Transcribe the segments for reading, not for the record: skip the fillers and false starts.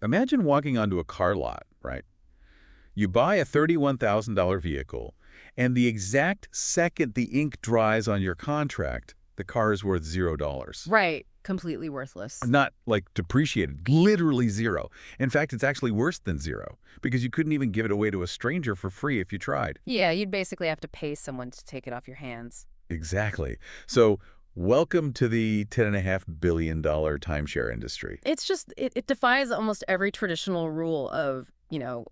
Imagine walking onto a car lot, right? You buy a $31,000 vehicle, and the exact second the ink dries on your contract, the car is worth $0. Right. Completely worthless. Not like depreciated, literally zero. In fact, it's actually worse than zero because you couldn't even give it away to a stranger for free if you tried. Yeah, you'd basically have to pay someone to take it off your hands. Exactly. So welcome to the $10.5 billion timeshare industry. It's just, it defies almost every traditional rule of,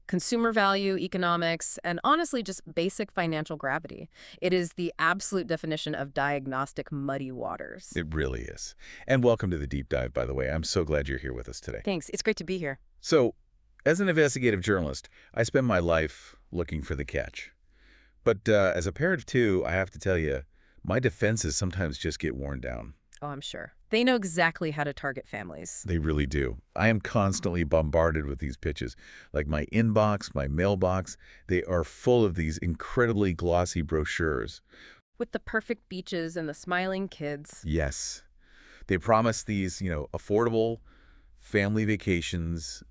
consumer value, economics, and honestly, just basic financial gravity. It is the absolute definition of diagnostic muddy waters. It really is. And welcome to the deep dive, by the way. I'm so glad you're here with us today. Thanks. It's great to be here. So, as an investigative journalist, I spend my life looking for the catch. But as a parent of two, I have to tell you, my defenses sometimes just get worn down. Oh, I'm sure. They know exactly how to target families. They really do. I am constantly bombarded with these pitches. Like my inbox, my mailbox, they are full of these incredibly glossy brochures. With the perfect beaches and the smiling kids. Yes. They promise these, affordable family vacations,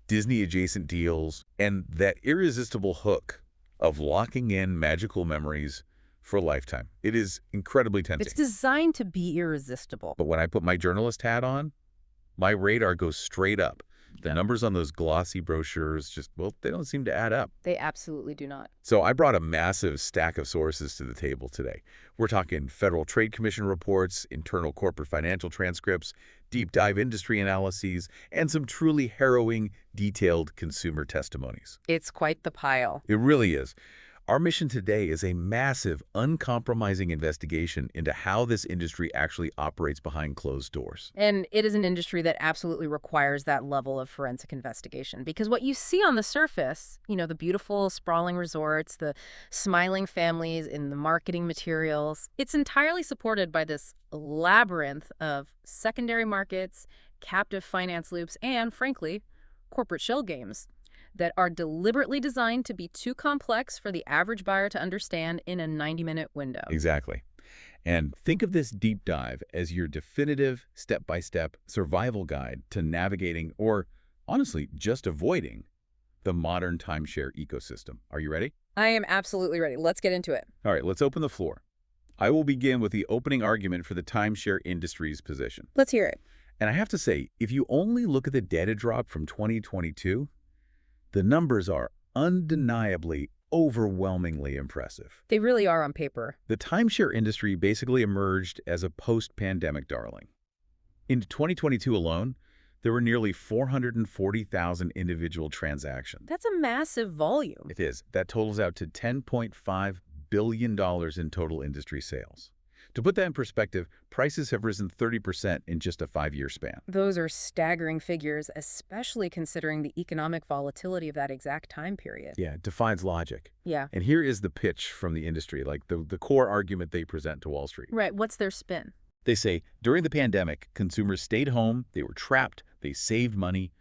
Disney-adjacent deals, and that irresistible hook of locking in magical memories for a lifetime. It is incredibly tempting. It's designed to be irresistible. But when I put my journalist hat on, my radar goes straight up. The numbers on those glossy brochures just, they don't seem to add up. They absolutely do not. So I brought a massive stack of sources to the table today. We're talking Federal Trade Commission reports, internal corporate financial transcripts, deep dive industry analyses, and some truly harrowing, detailed consumer testimonies. It's quite the pile. It really is. Our mission today is a massive, uncompromising investigation into how this industry actually operates behind closed doors. And it is an industry that absolutely requires that level of forensic investigation. Because what you see on the surface, the beautiful, sprawling resorts, the smiling families in the marketing materials, it's entirely supported by this labyrinth of secondary markets, captive finance loops, and, frankly, corporate shell games that are deliberately designed to be too complex for the average buyer to understand in a 90-minute window. Exactly. And think of this deep dive as your definitive step-by-step survival guide to navigating or, honestly, just avoiding the modern timeshare ecosystem. Are you ready? I am absolutely ready. Let's get into it. All right, let's open the floor. I will begin with the opening argument for the timeshare industry's position. Let's hear it. And I have to say, if you only look at the data drop from 2022, the numbers are undeniably, overwhelmingly impressive. They really are on paper. The timeshare industry basically emerged as a post-pandemic darling. In 2022 alone, there were nearly 440,000 individual transactions. That's a massive volume. It is. That totals out to $10.5 billion in total industry sales. To put that in perspective, prices have risen 30% in just a 5-year span. Those are staggering figures, especially considering the economic volatility of that exact time period. Yeah, it defies logic. Yeah. And here is the pitch from the industry, like the core argument they present to Wall Street. Right. What's their spin? They say, during the pandemic, consumers stayed home, they were trapped, they saved money.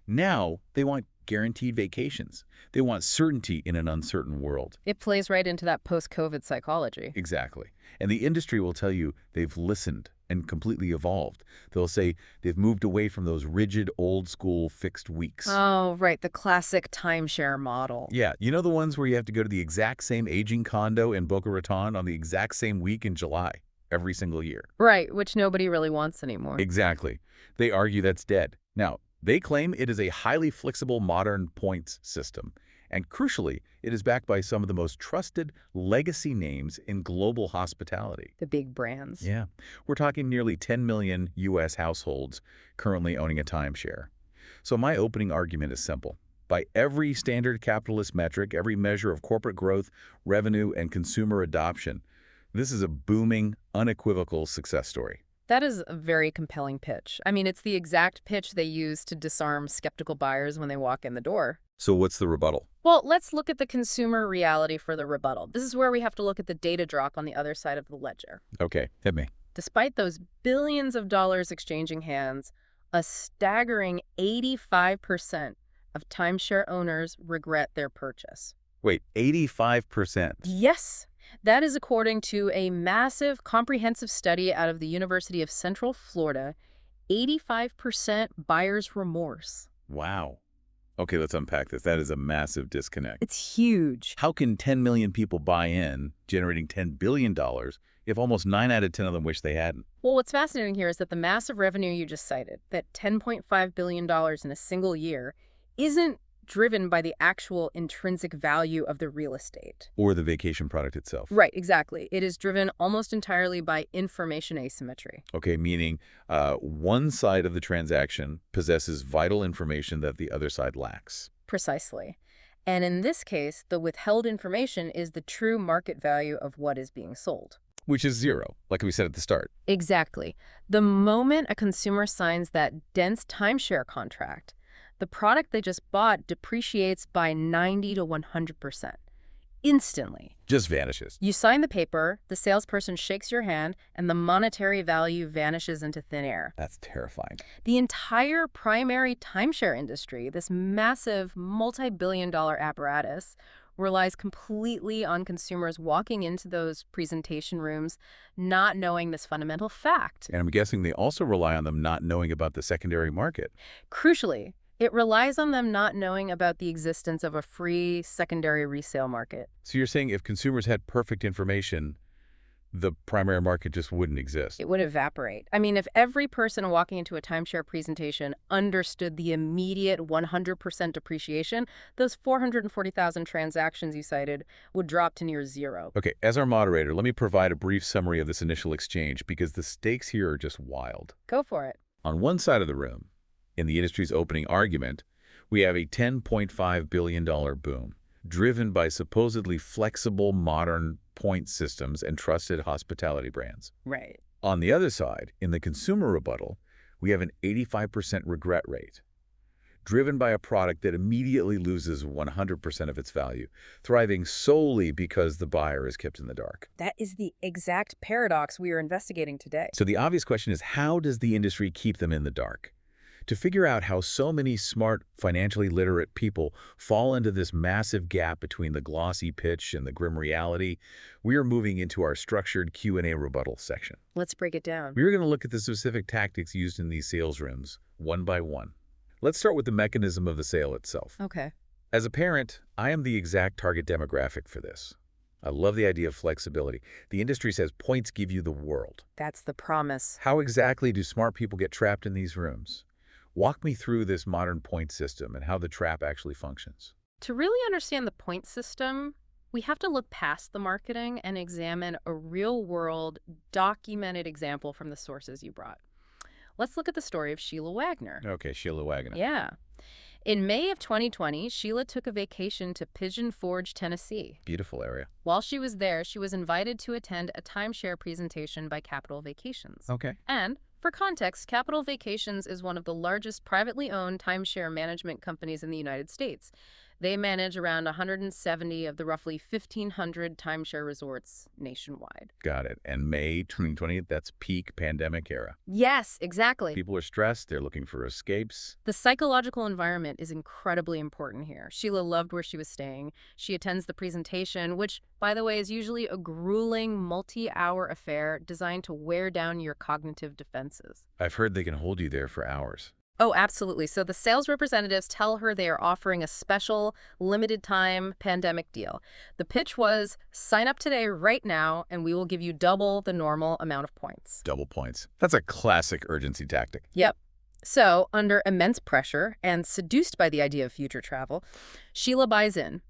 Now they want guaranteed vacations. They want certainty in an uncertain world. It plays right into that post-COVID psychology. Exactly. And the industry will tell you they've listened and completely evolved. They'll say they've moved away from those rigid, old-school fixed weeks. Oh, right. The classic timeshare model. Yeah. You know the ones where you have to go to the exact same aging condo in Boca Raton on the exact same week in July every single year? Right, which nobody really wants anymore. Exactly. They argue that's dead. Now, they claim it is a highly flexible modern points system. And crucially, it is backed by some of the most trusted legacy names in global hospitality. The big brands. Yeah. We're talking nearly 10 million U.S. households currently owning a timeshare. So my opening argument is simple. By every standard capitalist metric, every measure of corporate growth, revenue, and consumer adoption, this is a booming, unequivocal success story. That is a very compelling pitch. I mean, it's the exact pitch they use to disarm skeptical buyers when they walk in the door. So what's the rebuttal? Well, let's look at the consumer reality for the rebuttal. This is where we have to look at the data drop on the other side of the ledger. Okay, hit me. Despite those billions of dollars exchanging hands, a staggering 85% of timeshare owners regret their purchase. Wait, 85%? Yes. That is according to a massive, comprehensive study out of the University of Central Florida. 85% buyer's remorse. Wow. Okay, let's unpack this. That is a massive disconnect. It's huge. How can 10 million people buy in, generating $10 billion, if almost 9 out of 10 of them wish they hadn't? Well, what's fascinating here is that the massive revenue you just cited, that $10.5 billion in a single year, isn't driven by the actual intrinsic value of the real estate. Or the vacation product itself. Right, exactly. It is driven almost entirely by information asymmetry. Okay, meaning one side of the transaction possesses vital information that the other side lacks. Precisely. And in this case, the withheld information is the true market value of what is being sold. Which is zero, like we said at the start. Exactly. The moment a consumer signs that dense timeshare contract, the product they just bought depreciates by 90 to 100%. Instantly. Just vanishes. You sign the paper, the salesperson shakes your hand, and the monetary value vanishes into thin air. That's terrifying. The entire primary timeshare industry, this massive multi-billion-dollar apparatus, relies completely on consumers walking into those presentation rooms not knowing this fundamental fact. And I'm guessing they also rely on them not knowing about the secondary market. Crucially, it relies on them not knowing about the existence of a free secondary resale market. So you're saying if consumers had perfect information, the primary market just wouldn't exist? It would evaporate. I mean, if every person walking into a timeshare presentation understood the immediate 100% depreciation, those 440,000 transactions you cited would drop to near zero. Okay, as our moderator, let me provide a brief summary of this initial exchange because the stakes here are just wild. Go for it. On one side of the room, in the industry's opening argument, we have a $10.5 billion boom, driven by supposedly flexible modern point systems and trusted hospitality brands. Right. On the other side, in the consumer rebuttal, we have an 85% regret rate, driven by a product that immediately loses 100% of its value, thriving solely because the buyer is kept in the dark. That is the exact paradox we are investigating today. So the obvious question is, how does the industry keep them in the dark? To figure out how so many smart, financially literate people fall into this massive gap between the glossy pitch and the grim reality, we are moving into our structured Q&A rebuttal section. Let's break it down. We are going to look at the specific tactics used in these sales rooms, one by one. Let's start with the mechanism of the sale itself. Okay. As a parent, I am the exact target demographic for this. I love the idea of flexibility. The industry says points give you the world. That's the promise. How exactly do smart people get trapped in these rooms? Walk me through this modern point system and how the trap actually functions. To really understand the point system, we have to look past the marketing and examine a real-world, documented example from the sources you brought. Let's look at the story of Sheila Wagner. Okay, Sheila Wagner. Yeah. In May of 2020, Sheila took a vacation to Pigeon Forge, Tennessee. Beautiful area. While she was there, she was invited to attend a timeshare presentation by Capital Vacations. Okay. And for context, Capital Vacations is one of the largest privately owned timeshare management companies in the United States. They manage around 170 of the roughly 1,500 timeshare resorts nationwide. Got it. And May 2020, that's peak pandemic era. Yes, exactly. People are stressed. They're looking for escapes. The psychological environment is incredibly important here. Sheila loved where she was staying. She attends the presentation, which, by the way, is usually a grueling multi-hour affair designed to wear down your cognitive defenses. I've heard they can hold you there for hours. Oh, absolutely. So the sales representatives tell her they are offering a special, limited-time pandemic deal. The pitch was, sign up today right now, and we will give you double the normal amount of points. Double points. That's a classic urgency tactic. Yep. So, under immense pressure and seduced by the idea of future travel, Sheila buys in.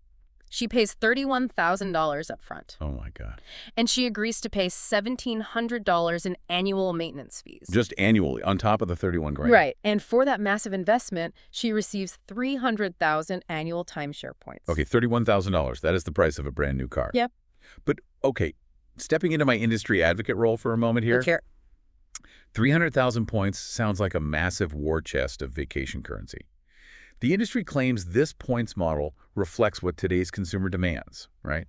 She pays $31,000 up front. Oh, my God. And she agrees to pay $1,700 in annual maintenance fees. Just annually, on top of the 31 grand. Right. And for that massive investment, she receives 300,000 annual timeshare points. Okay, $31,000. That is the price of a brand new car. Yep. But, okay, stepping into my industry advocate role for a moment here. Okay. 300,000 points sounds like a massive war chest of vacation currency. The industry claims this points model reflects what today's consumer demands, right?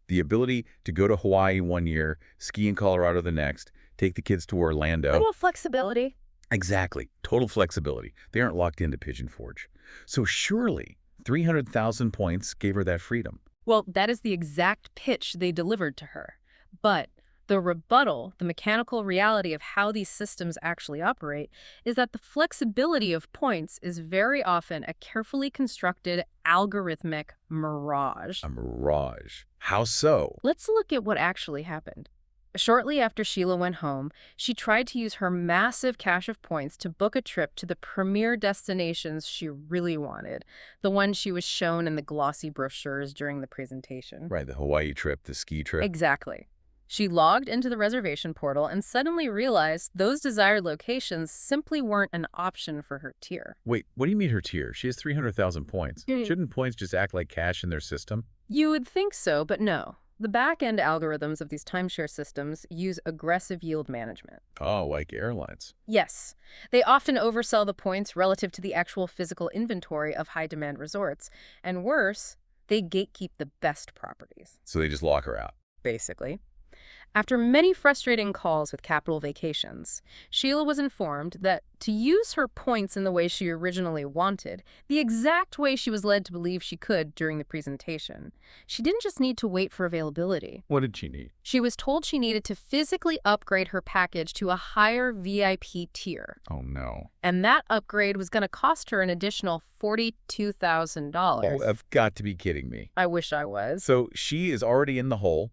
The ability to go to Hawaii one year, ski in Colorado the next, take the kids to Orlando. A little flexibility. Exactly. Total flexibility. They aren't locked into Pigeon Forge. So surely 300,000 points gave her that freedom. Well, that is the exact pitch they delivered to her. But the The rebuttal, the mechanical reality of how these systems actually operate, is that the flexibility of points is very often a carefully constructed algorithmic mirage. A mirage. How so? Let's look at what actually happened. Shortly after Sheila went home, she tried to use her massive cache of points to book a trip to the premier destinations she really wanted, the ones she was shown in the glossy brochures during the presentation. Right, the Hawaii trip, the ski trip. Exactly. She logged into the reservation portal and suddenly realized those desired locations simply weren't an option for her tier. Wait, what do you mean her tier? She has 300,000 points. Hmm. Shouldn't points just act like cash in their system? You would think so, but no. The back-end algorithms of these timeshare systems use aggressive yield management. Oh, like airlines. Yes, they often oversell the points relative to the actual physical inventory of high-demand resorts. And worse, they gatekeep the best properties. So they just lock her out. Basically. After many frustrating calls with Capital Vacations, Sheila was informed that to use her points in the way she originally wanted, the exact way she was led to believe she could during the presentation, she didn't just need to wait for availability. What did she need? She was told she needed to physically upgrade her package to a higher VIP tier. Oh, no. And that upgrade was going to cost her an additional $42,000. Oh, I've got to be kidding me. I wish I was. So she is already in the hole.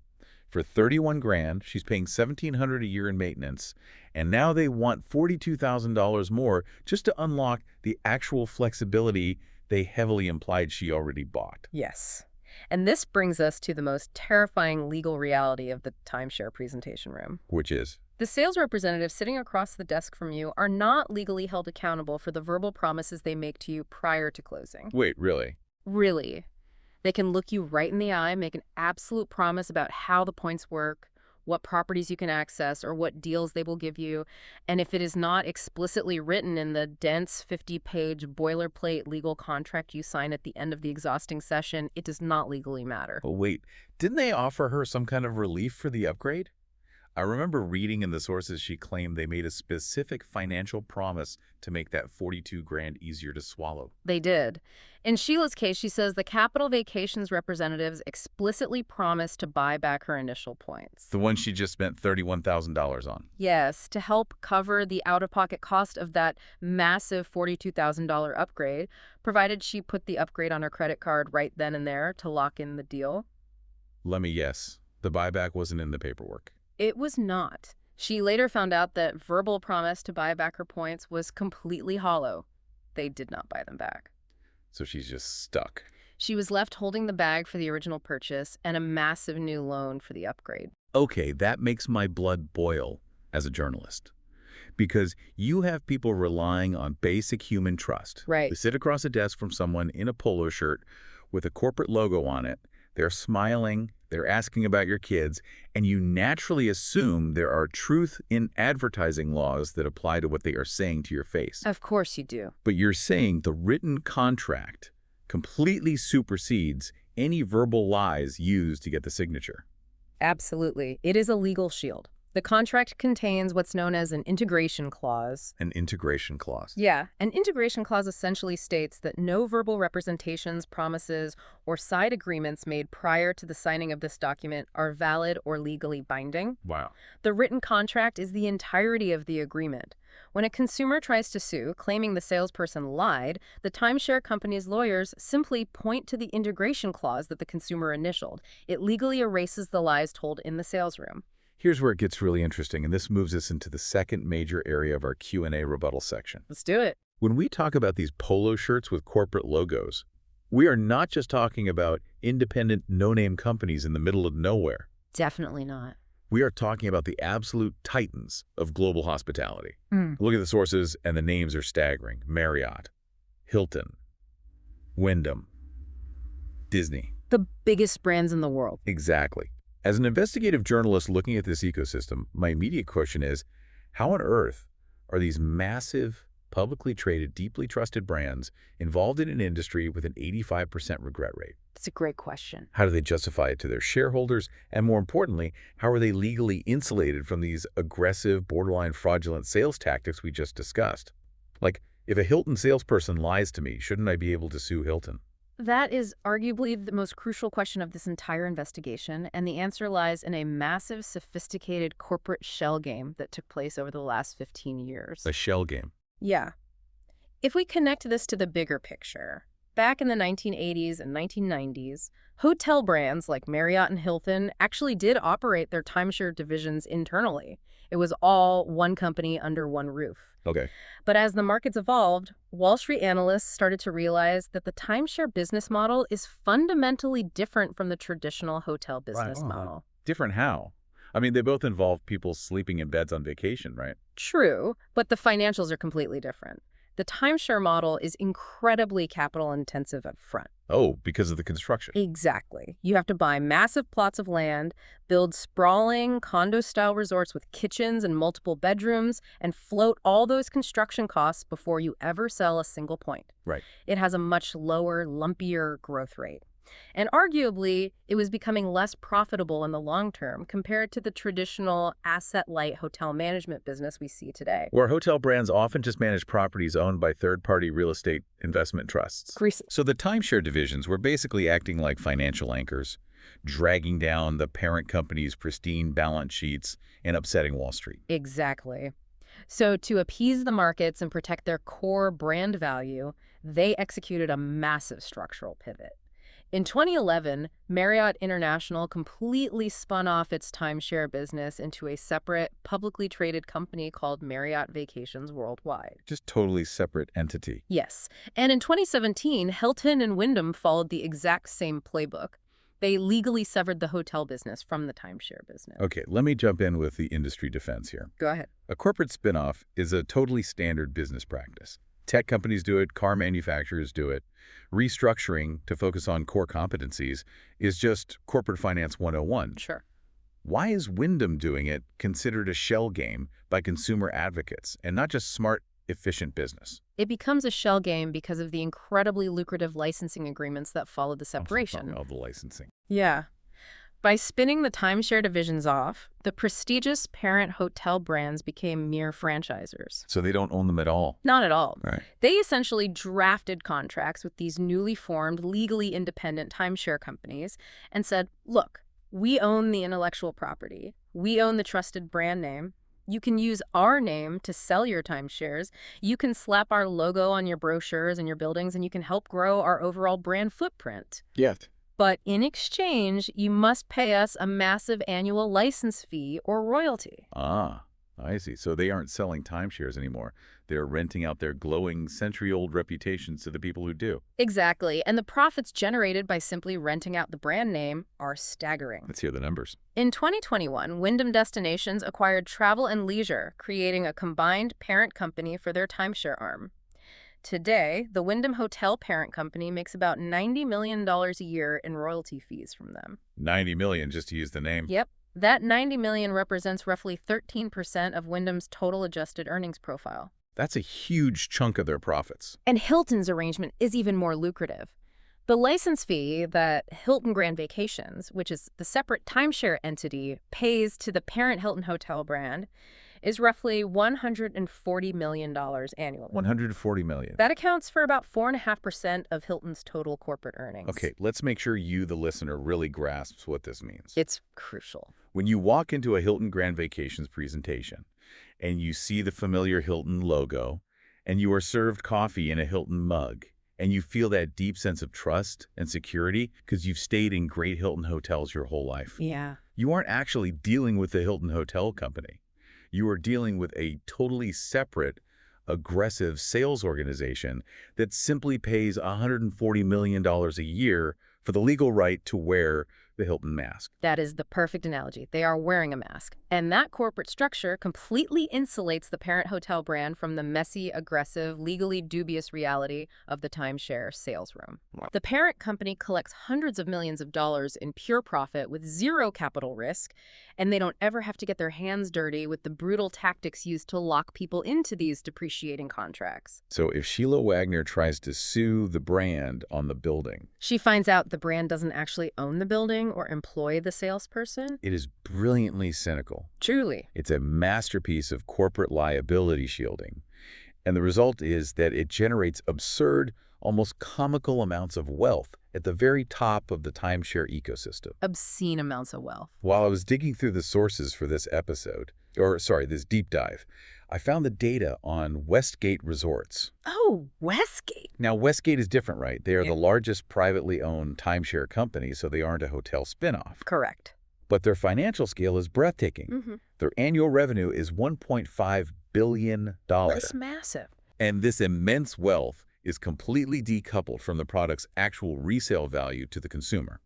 For 31 grand, she's paying $1,700 a year in maintenance, and now they want $42,000 more just to unlock the actual flexibility they heavily implied she already bought. Yes. And this brings us to the most terrifying legal reality of the timeshare presentation room. Which is? The sales representatives sitting across the desk from you are not legally held accountable for the verbal promises they make to you prior to closing. Wait, really? Really. They can look you right in the eye, make an absolute promise about how the points work, what properties you can access, or what deals they will give you. And if it is not explicitly written in the dense 50-page boilerplate legal contract you sign at the end of the exhausting session, it does not legally matter. Oh, wait. Didn't they offer her some kind of relief for the upgrade? I remember reading in the sources she claimed they made a specific financial promise to make that 42 grand easier to swallow. They did. In Sheila's case, she says the Capital Vacations representatives explicitly promised to buy back her initial points. The one she just spent $31,000 on. Yes, to help cover the out-of-pocket cost of that massive $42,000 upgrade, provided she put the upgrade on her credit card right then and there to lock in the deal. Let me guess. The buyback wasn't in the paperwork. It was not. She later found out that verbal promise to buy back her points was completely hollow. They did not buy them back. So she's just stuck. She was left holding the bag for the original purchase and a massive new loan for the upgrade. Okay, that makes my blood boil as a journalist. Because you have people relying on basic human trust. Right. They sit across a desk from someone in a polo shirt with a corporate logo on it. They're smiling, they're asking about your kids, and you naturally assume there are truth in advertising laws that apply to what they are saying to your face. Of course you do. But you're saying the written contract completely supersedes any verbal lies used to get the signature. Absolutely. It is a legal shield. The contract contains what's known as an integration clause. An integration clause. Yeah, an integration clause essentially states that no verbal representations, promises, or side agreements made prior to the signing of this document are valid or legally binding. Wow. The written contract is the entirety of the agreement. When a consumer tries to sue, claiming the salesperson lied, the timeshare company's lawyers simply point to the integration clause that the consumer initialed. It legally erases the lies told in the sales room. Here's where it gets really interesting, and this moves us into the second major area of our Q&A rebuttal section. Let's do it. When we talk about these polo shirts with corporate logos, we are not just talking about independent, no-name companies in the middle of nowhere. Definitely not. We are talking about the absolute titans of global hospitality. Mm. Look at the sources, and the names are staggering. Marriott, Hilton, Wyndham, Disney. The biggest brands in the world. Exactly. As an investigative journalist looking at this ecosystem, my immediate question is, how on earth are these massive, publicly traded, deeply trusted brands involved in an industry with an 85% regret rate? That's a great question. How do they justify it to their shareholders? And more importantly, how are they legally insulated from these aggressive, borderline fraudulent sales tactics we just discussed? Like, if a Hilton salesperson lies to me, shouldn't I be able to sue Hilton? That is arguably the most crucial question of this entire investigation, and the answer lies in a massive, sophisticated corporate shell game that took place over the last 15 years. A shell game. Yeah. If we connect this to the bigger picture, back in the 1980s and 1990s, hotel brands like Marriott and Hilton actually did operate their timeshare divisions internally. It was all one company under one roof. Okay. But as the markets evolved, Wall Street analysts started to realize that the timeshare business model is fundamentally different from the traditional hotel business model. Different how? I mean, they both involve people sleeping in beds on vacation, right? True, but the financials are completely different. The timeshare model is incredibly capital intensive up front. Oh, because of the construction. Exactly. You have to buy massive plots of land, build sprawling condo-style resorts with kitchens and multiple bedrooms, and float all those construction costs before you ever sell a single point. Right. It has a much lower, lumpier growth rate. And arguably, it was becoming less profitable in the long term compared to the traditional asset-light hotel management business we see today. Where hotel brands often just manage properties owned by third-party real estate investment trusts. So the timeshare divisions were basically acting like financial anchors, dragging down the parent company's pristine balance sheets and upsetting Wall Street. Exactly. So to appease the markets and protect their core brand value, they executed a massive structural pivot. In 2011, Marriott International completely spun off its timeshare business into a separate, publicly traded company called Marriott Vacations Worldwide. Just totally separate entity. Yes. And in 2017, Hilton and Wyndham followed the exact same playbook. They legally severed the hotel business from the timeshare business. Okay, let me jump in with the industry defense here. Go ahead. A corporate spinoff is a totally standard business practice. Tech companies do it, car manufacturers do it. Restructuring to focus on core competencies is just corporate finance 101. Sure. Why is Wyndham doing it considered a shell game by consumer advocates and not just smart, efficient business? It becomes a shell game because of the incredibly lucrative licensing agreements that follow the separation. Oh, the licensing. Yeah. By spinning the timeshare divisions off, the prestigious parent hotel brands became mere franchisors. So they don't own them at all? Not at all. Right. They essentially drafted contracts with these newly formed, legally independent timeshare companies and said, look, we own the intellectual property. We own the trusted brand name. You can use our name to sell your timeshares. You can slap our logo on your brochures and your buildings, and you can help grow our overall brand footprint. Yes. But in exchange, you must pay us a massive annual license fee or royalty. Ah, I see. So they aren't selling timeshares anymore. They're renting out their glowing century-old reputations to the people who do. Exactly. And the profits generated by simply renting out the brand name are staggering. Let's hear the numbers. In 2021, Wyndham Destinations acquired Travel and Leisure, creating a combined parent company for their timeshare arm. Today, the Wyndham Hotel parent company makes about $90 million a year in royalty fees from them. $90 million, just to use the name. Yep. That $90 million represents roughly 13% of Wyndham's total adjusted earnings profile. That's a huge chunk of their profits. And Hilton's arrangement is even more lucrative. The license fee that Hilton Grand Vacations, which is the separate timeshare entity, pays to the parent Hilton Hotel brand is roughly $140 million annually. $140 million. That accounts for about 4.5% of Hilton's total corporate earnings. Okay, let's make sure you, the listener, really grasps what this means. It's crucial. When you walk into a Hilton Grand Vacations presentation and you see the familiar Hilton logo and you are served coffee in a Hilton mug and you feel that deep sense of trust and security because you've stayed in great Hilton hotels your whole life. Yeah. You aren't actually dealing with the Hilton Hotel Company. You are dealing with a totally separate, aggressive sales organization that simply pays $140 million a year for the legal right to wear the Hilton mask. That is the perfect analogy. They are wearing a mask. And that corporate structure completely insulates the parent hotel brand from the messy, aggressive, legally dubious reality of the timeshare sales room. The parent company collects hundreds of millions of dollars in pure profit with zero capital risk, and they don't ever have to get their hands dirty with the brutal tactics used to lock people into these depreciating contracts. So if Sheila Wagner tries to sue the brand on the building, she finds out the brand doesn't actually own the building or employ the salesperson. It is brilliantly cynical. Truly. It's a masterpiece of corporate liability shielding. And the result is that it generates absurd, almost comical amounts of wealth at the very top of the timeshare ecosystem. Obscene amounts of wealth. While I was digging through the sources for this episode, this deep dive, I found the data on Westgate Resorts. Oh, Westgate. Now, Westgate is different, right? They are Yeah. the largest privately owned timeshare company, so they aren't a hotel spinoff. Correct. But their financial scale is breathtaking. Their annual revenue is $1.5 billion. That's massive. And this immense wealth is completely decoupled from the product's actual resale value to the consumer.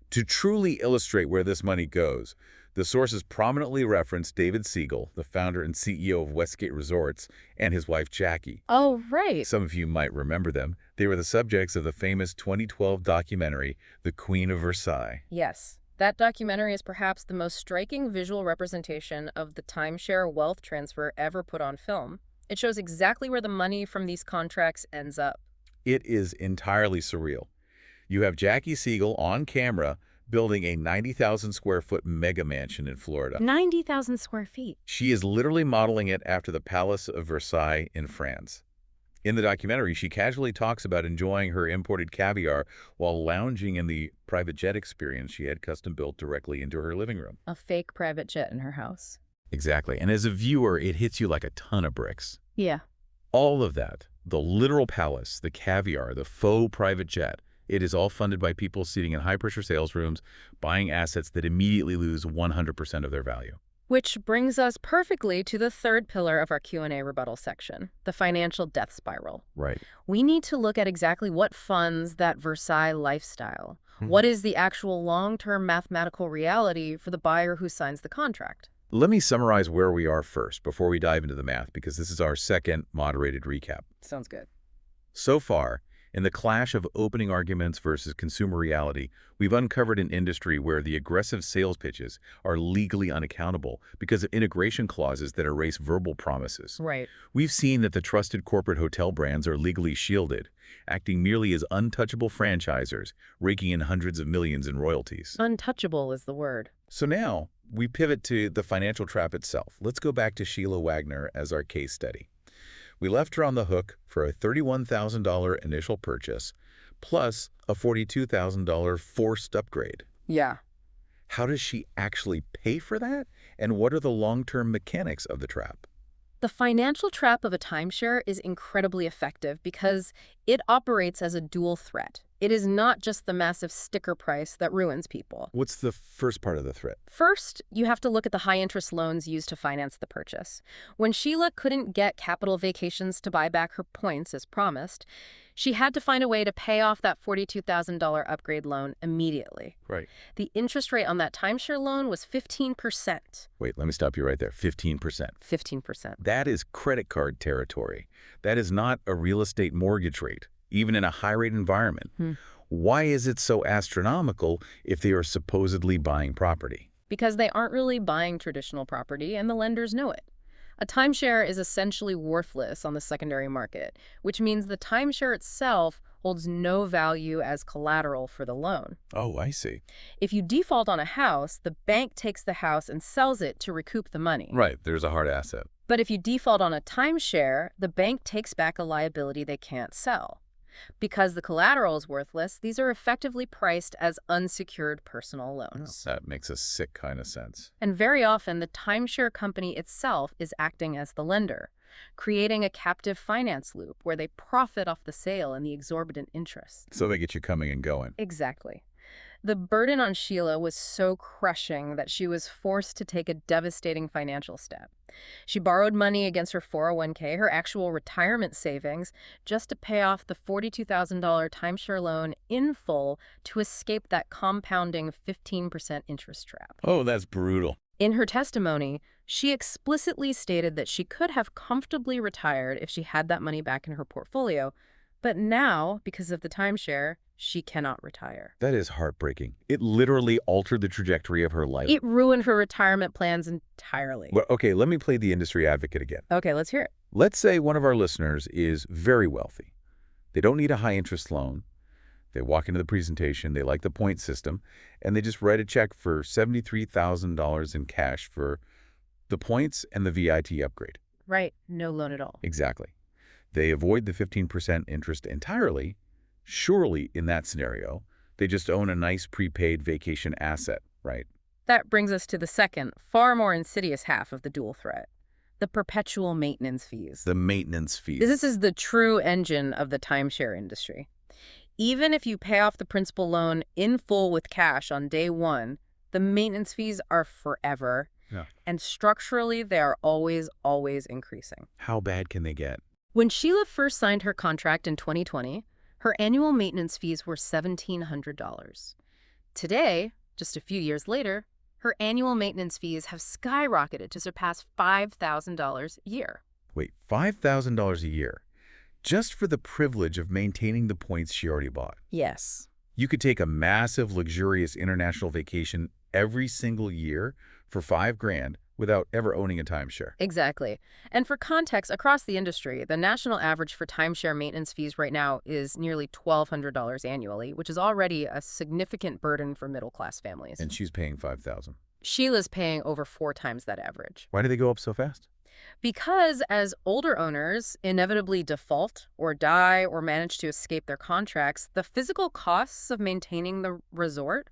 To truly illustrate where this money goes, the sources prominently reference David Siegel, the founder and CEO of Westgate Resorts, and his wife Jackie. Oh, right. Some of you might remember them. They were the subjects of the famous 2012 documentary, The Queen of Versailles. Yes. That documentary is perhaps the most striking visual representation of the timeshare wealth transfer ever put on film. It shows exactly where the money from these contracts ends up. It is entirely surreal. You have Jackie Siegel on camera building a 90,000 square foot mega mansion in Florida. 90,000 square feet. She is literally modeling it after the Palace of Versailles in France. In the documentary, she casually talks about enjoying her imported caviar while lounging in the private jet experience she had custom built directly into her living room. A fake private jet in her house. Exactly. And as a viewer, it hits you like a ton of bricks. Yeah. All of that, the literal palace, the caviar, the faux private jet, it is all funded by people sitting in high-pressure sales rooms, buying assets that immediately lose 100% of their value. Which brings us perfectly to the third pillar of our Q&A rebuttal section, the financial death spiral. Right. We need to look at exactly what funds that Versailles lifestyle. What is the actual long-term mathematical reality for the buyer who signs the contract? Let me summarize where we are first before we dive into the math, because this is our second moderated recap. Sounds good. So far, in the clash of opening arguments versus consumer reality, we've uncovered an industry where the aggressive sales pitches are legally unaccountable because of integration clauses that erase verbal promises. Right. We've seen that the trusted corporate hotel brands are legally shielded, acting merely as untouchable franchisors, raking in hundreds of millions in royalties. Untouchable is the word. So now, we pivot to the financial trap itself. Let's go back to Sheila Wagner as our case study. We left her on the hook for a $31,000 initial purchase, plus a $42,000 forced upgrade. Yeah. How does she actually pay for that? And what are the long-term mechanics of the trap? The financial trap of a timeshare is incredibly effective because it operates as a dual threat. It is not just the massive sticker price that ruins people. What's the first part of the threat? First, you have to look at the high-interest loans used to finance the purchase. When Sheila couldn't get Capital Vacations to buy back her points as promised, she had to find a way to pay off that $42,000 upgrade loan immediately. Right. The interest rate on that timeshare loan was 15%. Wait, let me stop you right there. 15%. 15%. That is credit card territory. That is not a real estate mortgage rate, even in a high-rate environment. Why is it so astronomical if they are supposedly buying property? Because they aren't really buying traditional property, and the lenders know it. A timeshare is essentially worthless on the secondary market, which means the timeshare itself holds no value as collateral for the loan. Oh, I see. If you default on a house, the bank takes the house and sells it to recoup the money. Right, there's a hard asset. But if you default on a timeshare, the bank takes back a liability they can't sell. Because the collateral is worthless, these are effectively priced as unsecured personal loans. That makes a sick kind of sense. And very often, the timeshare company itself is acting as the lender, creating a captive finance loop where they profit off the sale and the exorbitant interest. So they get you coming and going. Exactly. The burden on Sheila was so crushing that she was forced to take a devastating financial step. She borrowed money against her 401k, her actual retirement savings, just to pay off the $42,000 timeshare loan in full to escape that compounding 15% interest trap. Oh, that's brutal. In her testimony, she explicitly stated that she could have comfortably retired if she had that money back in her portfolio, but now, because of the timeshare, she cannot retire. That is heartbreaking. It literally altered the trajectory of her life. It ruined her retirement plans entirely. Well, okay, let me play the industry advocate again. Okay, let's hear it. Let's say one of our listeners is very wealthy. They don't need a high-interest loan. They walk into the presentation, they like the point system, and they just write a check for $73,000 in cash for the points and the VIT upgrade. Right, no loan at all. Exactly. They avoid the 15% interest entirely. Surely, in that scenario, they just own a nice prepaid vacation asset, right? That brings us to the second, far more insidious half of the dual threat, the perpetual maintenance fees. The maintenance fees. This is the true engine of the timeshare industry. Even if you pay off the principal loan in full with cash on day one, the maintenance fees are forever. Yeah. And structurally, they are always, always increasing. How bad can they get? When Sheila first signed her contract in 2020, her annual maintenance fees were $1,700. Today, just a few years later, her annual maintenance fees have skyrocketed to surpass $5,000 a year. Wait, $5,000 a year, just for the privilege of maintaining the points she already bought. Yes. You could take a massive, luxurious international vacation every single year for $5,000 without ever owning a timeshare. Exactly. And for context, across the industry, the national average for timeshare maintenance fees right now is nearly $1,200 annually, which is already a significant burden for middle-class families. And she's paying $5,000. Sheila's paying over 4 times that average. Why do they go up so fast? Because as older owners inevitably default or die or manage to escape their contracts, the physical costs of maintaining the resort,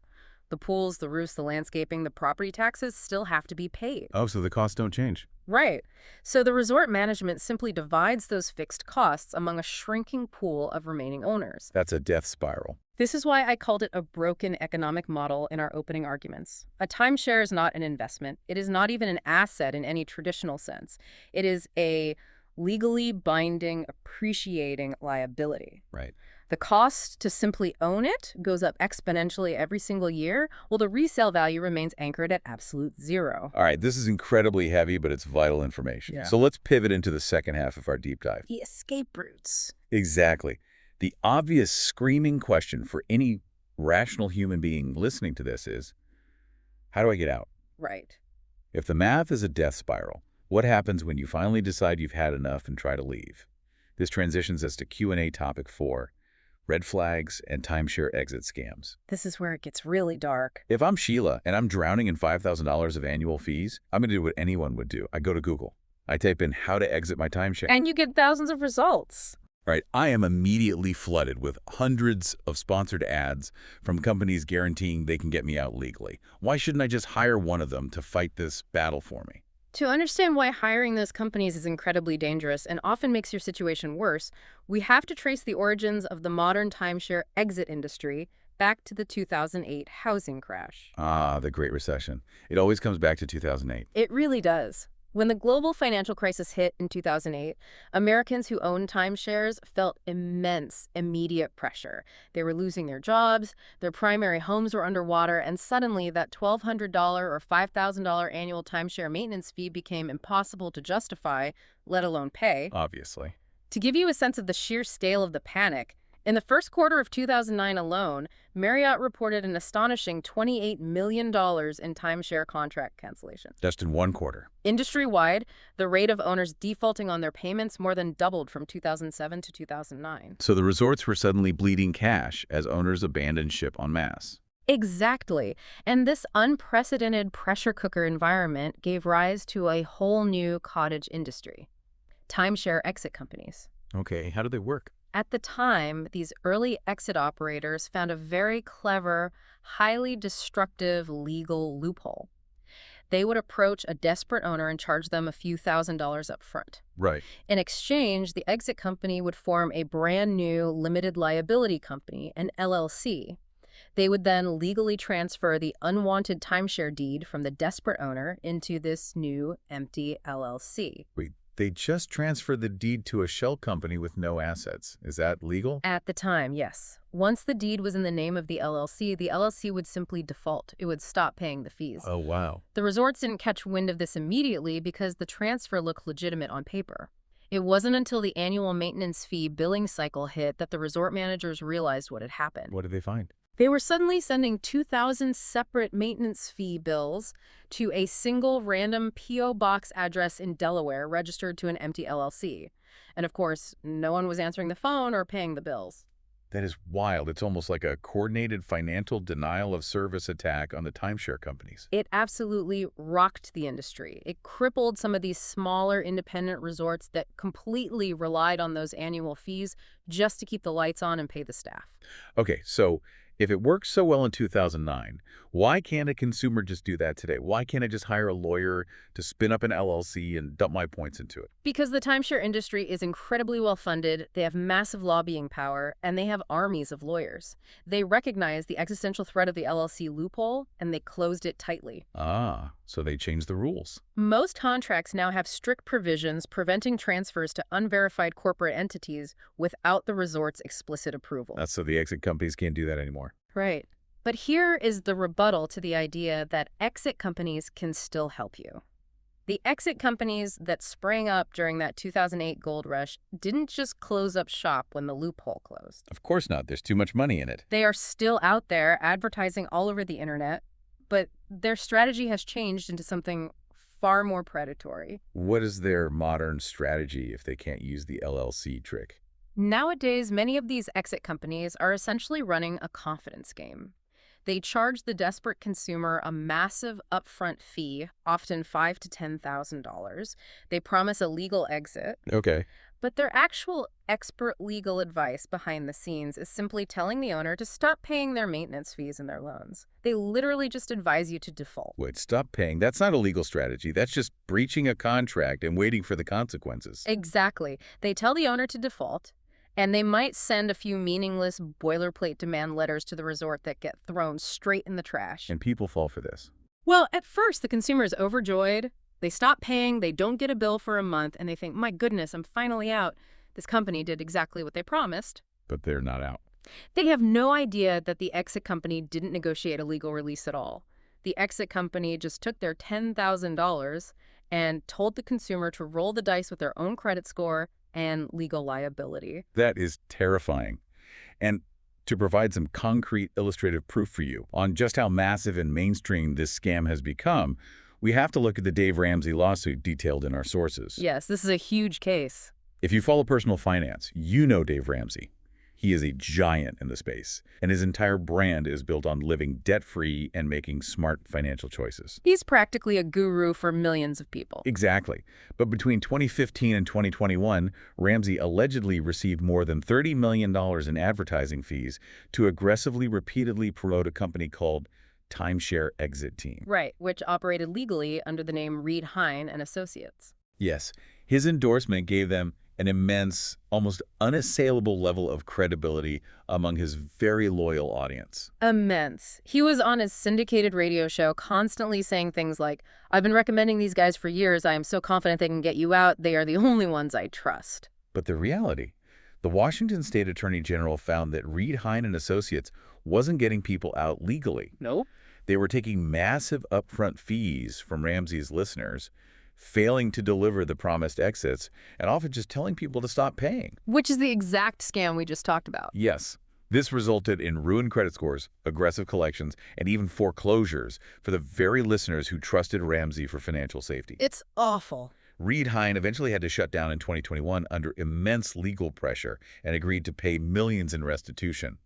the pools, the roofs, the landscaping, the property taxes still have to be paid. Oh, so the costs don't change. Right. So the resort management simply divides those fixed costs among a shrinking pool of remaining owners. That's a death spiral. This is why I called it a broken economic model in our opening arguments. A timeshare is not an investment. It is not even an asset in any traditional sense. It is a legally binding, appreciating liability. Right. The cost to simply own it goes up exponentially every single year, while the resale value remains anchored at absolute zero. All right, this is incredibly heavy, but it's vital information. Yeah. So let's pivot into the second half of our deep dive. The escape routes. Exactly. The obvious screaming question for any rational human being listening to this is, how do I get out? Right. If the math is a death spiral, what happens when you finally decide you've had enough and try to leave? This transitions us to Q&A topic 4, red flags and timeshare exit scams. This is where it gets really dark. If I'm Sheila and I'm drowning in $5,000 of annual fees, I'm going to do what anyone would do. I go to Google. I type in how to exit my timeshare. And you get thousands of results. Right, I am immediately flooded with hundreds of sponsored ads from companies guaranteeing they can get me out legally. Why shouldn't I just hire one of them to fight this battle for me? To understand why hiring those companies is incredibly dangerous and often makes your situation worse, we have to trace the origins of the modern timeshare exit industry back to the 2008 housing crash. Ah, the Great Recession. It always comes back to 2008. It really does. When the global financial crisis hit in 2008, Americans who owned timeshares felt immense, immediate pressure. They were losing their jobs, their primary homes were underwater, and suddenly that $1,200 or $5,000 annual timeshare maintenance fee became impossible to justify, let alone pay. Obviously. To give you a sense of the sheer scale of the panic, in the first quarter of 2009 alone, Marriott reported an astonishing $28 million in timeshare contract cancellations. Just in one quarter. Industry-wide, the rate of owners defaulting on their payments more than doubled from 2007 to 2009. So the resorts were suddenly bleeding cash as owners abandoned ship en masse. Exactly. And this unprecedented pressure cooker environment gave rise to a whole new cottage industry: timeshare exit companies. Okay, how do they work? At the time, these early exit operators found a very clever, highly destructive legal loophole. They would approach a desperate owner and charge them a few $1,000s up front. Right. In exchange, the exit company would form a brand new limited liability company, an LLC. They would then legally transfer the unwanted timeshare deed from the desperate owner into this new empty LLC. Wait, they just transferred the deed to a shell company with no assets. Is that legal? At the time, yes. Once the deed was in the name of the LLC would simply default. It would stop paying the fees. Oh, wow. The resorts didn't catch wind of this immediately because the transfer looked legitimate on paper. It wasn't until the annual maintenance fee billing cycle hit that the resort managers realized what had happened. What did they find? They were suddenly sending 2,000 separate maintenance fee bills to a single random P.O. box address in Delaware registered to an empty LLC. And of course, no one was answering the phone or paying the bills. That is wild. It's almost like a coordinated financial denial of service attack on the timeshare companies. It absolutely rocked the industry. It crippled some of these smaller independent resorts that completely relied on those annual fees just to keep the lights on and pay the staff. Okay, so if it worked so well in 2009, why can't a consumer just do that today? Why can't I just hire a lawyer to spin up an LLC and dump my points into it? Because the timeshare industry is incredibly well funded, they have massive lobbying power, and they have armies of lawyers. They recognize the existential threat of the LLC loophole, and they closed it tightly. Ah, so they changed the rules. Most contracts now have strict provisions preventing transfers to unverified corporate entities without the resort's explicit approval. That's so the exit companies can't do that anymore. Right. But here is the rebuttal to the idea that exit companies can still help you. The exit companies that sprang up during that 2008 gold rush didn't just close up shop when the loophole closed. Of course not. There's too much money in it. They are still out there advertising all over the internet, but their strategy has changed into something far more predatory. What is their modern strategy if they can't use the LLC trick? Nowadays, many of these exit companies are essentially running a confidence game. They charge the desperate consumer a massive upfront fee, often $5,000 to $10,000. They promise a legal exit, Okay. but their actual expert legal advice behind the scenes is simply telling the owner to stop paying their maintenance fees and their loans. They literally just advise you to default. Wait, stop paying. That's not a legal strategy. That's just breaching a contract and waiting for the consequences. Exactly. They tell the owner to default, and they might send a few meaningless boilerplate demand letters to the resort that get thrown straight in the trash. And people fall for this. Well, at first, the consumer is overjoyed. They stop paying, they don't get a bill for a month, and they think, my goodness, I'm finally out. This company did exactly what they promised. But they're not out. They have no idea that the exit company didn't negotiate a legal release at all. The exit company just took their $10,000 and told the consumer to roll the dice with their own credit score and legal liability. That is terrifying. And to provide some concrete illustrative proof for you on just how massive and mainstream this scam has become, we have to look at the Dave Ramsey lawsuit detailed in our sources. Yes, this is a huge case. If you follow personal finance, you know Dave Ramsey. He is a giant in the space, and his entire brand is built on living debt-free and making smart financial choices. He's practically a guru for millions of people. Exactly. But between 2015 and 2021, Ramsey allegedly received more than $30 million in advertising fees to aggressively, repeatedly promote a company called Timeshare Exit Team. Right, which operated legally under the name Reed Hine and Associates. Yes, his endorsement gave them an immense, almost unassailable level of credibility among his very loyal audience. Immense. He was on his syndicated radio show constantly saying things like, I've been recommending these guys for years. I am so confident they can get you out. They are the only ones I trust. But the reality, the Washington State Attorney General found that Reed Hine and Associates wasn't getting people out legally. Nope. They were taking massive upfront fees from Ramsey's listeners, failing to deliver the promised exits, and often just telling people to stop paying. Which is the exact scam we just talked about. Yes, this resulted in ruined credit scores, aggressive collections, and even foreclosures for the very listeners who trusted Ramsey for financial safety. It's awful. Reed Hine eventually had to shut down in 2021 under immense legal pressure and agreed to pay millions in restitution.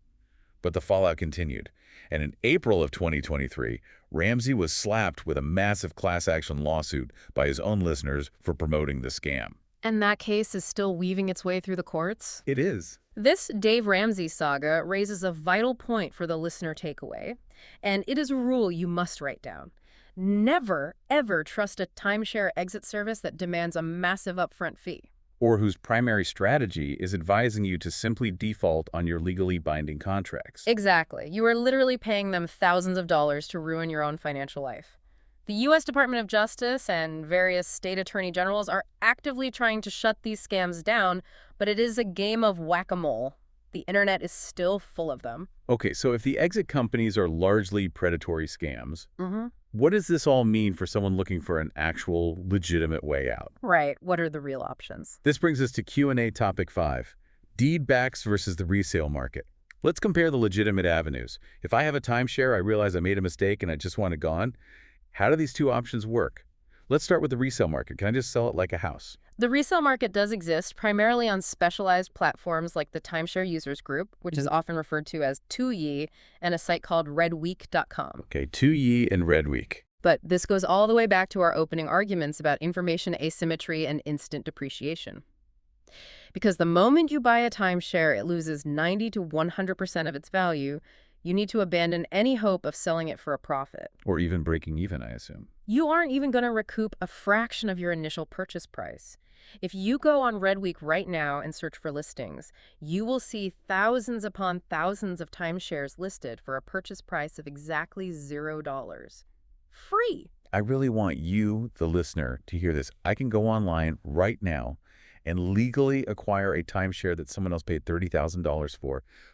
But the fallout continued, and in April of 2023, Ramsey was slapped with a massive class action lawsuit by his own listeners for promoting the scam. And that case is still weaving its way through the courts? It is. This Dave Ramsey saga raises a vital point for the listener takeaway, and it is a rule you must write down. Never, ever trust a timeshare exit service that demands a massive upfront fee. Or whose primary strategy is advising you to simply default on your legally binding contracts. Exactly. You are literally paying them thousands of dollars to ruin your own financial life. The U.S. Department of Justice and various state attorney generals are actively trying to shut these scams down, but it is a game of whack-a-mole. The internet is still full of them. Okay, so if the exit companies are largely predatory scams, Mm-hmm. what does this all mean for someone looking for an actual legitimate way out? Right. What are the real options? This brings us to Q&A topic 5, deed backs versus the resale market. Let's compare the legitimate avenues. If I have a timeshare, I realize I made a mistake and I just want it gone. How do these two options work? Let's start with the resale market. Can I just sell it like a house? The resale market does exist primarily on specialized platforms like the Timeshare Users Group, which is often referred to as 2Ye, and a site called redweek.com. Okay, 2Ye and Red Week. But this goes all the way back to our opening arguments about information asymmetry and instant depreciation. Because the moment you buy a timeshare, it loses 90 to 100% of its value. You need to abandon any hope of selling it for a profit. Or even breaking even, I assume. You aren't even going to recoup a fraction of your initial purchase price. If you go on Red Week right now and search for listings, you will see thousands upon thousands of timeshares listed for a purchase price of exactly $0. Free. I really want you, the listener, to hear this. I can go online right now and legally acquire a timeshare that someone else paid $30,000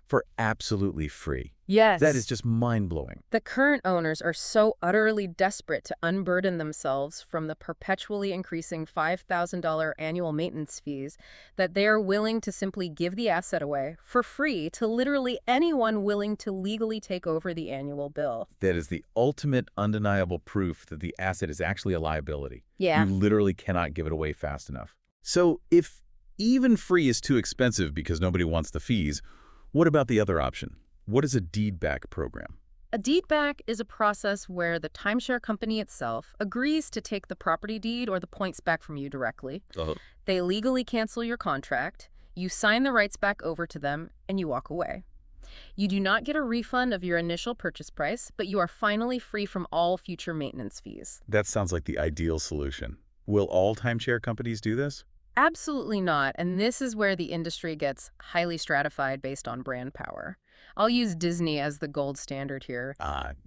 for absolutely free. Yes. That is just mind-blowing. The current owners are so utterly desperate to unburden themselves from the perpetually increasing $5,000 annual maintenance fees that they are willing to simply give the asset away for free to literally anyone willing to legally take over the annual bill. That is the ultimate undeniable proof that the asset is actually a liability. Yeah. You literally cannot give it away fast enough. So if even free is too expensive because nobody wants the fees, what about the other option? What is a deed-back program? A deed-back is a process where the timeshare company itself agrees to take the property deed or the points back from you directly. They legally cancel your contract, you sign the rights back over to them, and you walk away. You do not get a refund of your initial purchase price, but you are finally free from all future maintenance fees. That sounds like the ideal solution. Will all timeshare companies do this? Absolutely not, and this is where the industry gets highly stratified based on brand power. I'll use Disney as the gold standard here.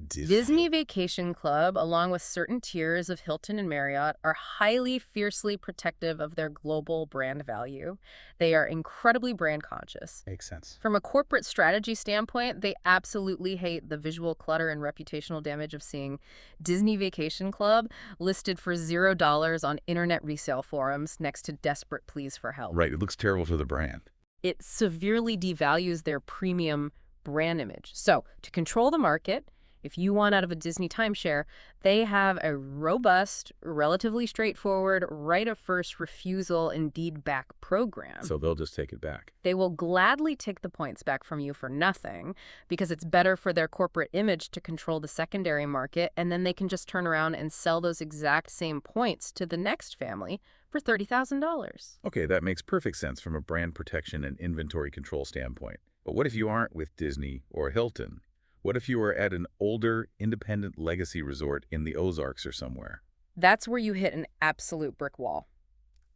Disney Vacation Club, along with certain tiers of Hilton and Marriott, are highly, fiercely protective of their global brand value. They are incredibly brand conscious. Makes sense. From a corporate strategy standpoint, they absolutely hate the visual clutter and reputational damage of seeing Disney Vacation Club listed for $0 on internet resale forums next to desperate pleas for help. Right, it looks terrible for the brand. It severely devalues their premium brand image. So, to control the market, if you want out of a Disney timeshare, they have a robust, relatively straightforward right of first refusal and deed back program. So they'll just take it back. They will gladly take the points back from you for nothing because it's better for their corporate image to control the secondary market, and then they can just turn around and sell those exact same points to the next family for $30,000. Okay, that makes perfect sense from a brand protection and inventory control standpoint. But what if you aren't with Disney or Hilton? What if you were at an older, independent legacy resort in the Ozarks or somewhere? That's where you hit an absolute brick wall.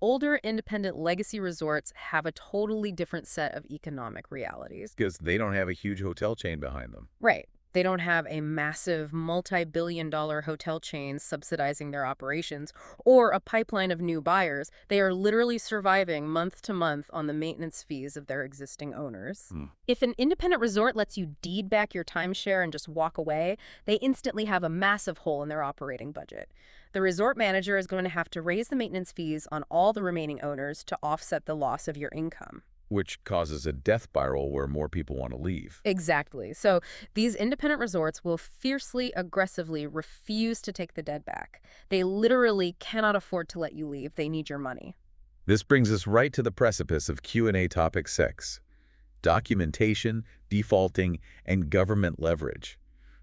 Older, independent legacy resorts have a totally different set of economic realities. Because they don't have a huge hotel chain behind them. Right. They don't have a massive multi-billion-dollar hotel chain subsidizing their operations or a pipeline of new buyers. They are literally surviving month to month on the maintenance fees of their existing owners. If an independent resort lets you deed back your timeshare and just walk away, they instantly have a massive hole in their operating budget. The resort manager is going to have to raise the maintenance fees on all the remaining owners to offset the loss of your income. Which causes a death spiral where more people want to leave. Exactly. So these independent resorts will fiercely, aggressively refuse to take the deed back. They literally cannot afford to let you leave. They need your money. This brings us right to the precipice of Q&A topic 6. Documentation, defaulting, and government leverage.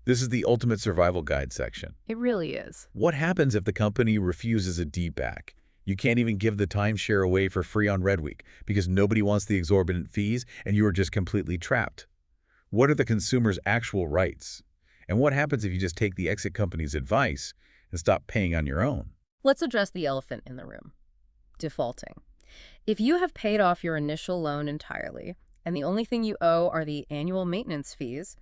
This is the ultimate survival guide section. It really is. What happens if the company refuses a deed back? You can't even give the timeshare away for free on Red Week because nobody wants the exorbitant fees and you are just completely trapped. What are the consumer's actual rights? And what happens if you just take the exit company's advice and stop paying on your own? Let's address the elephant in the room. Defaulting. If you have paid off your initial loan entirely and the only thing you owe are the annual maintenance fees,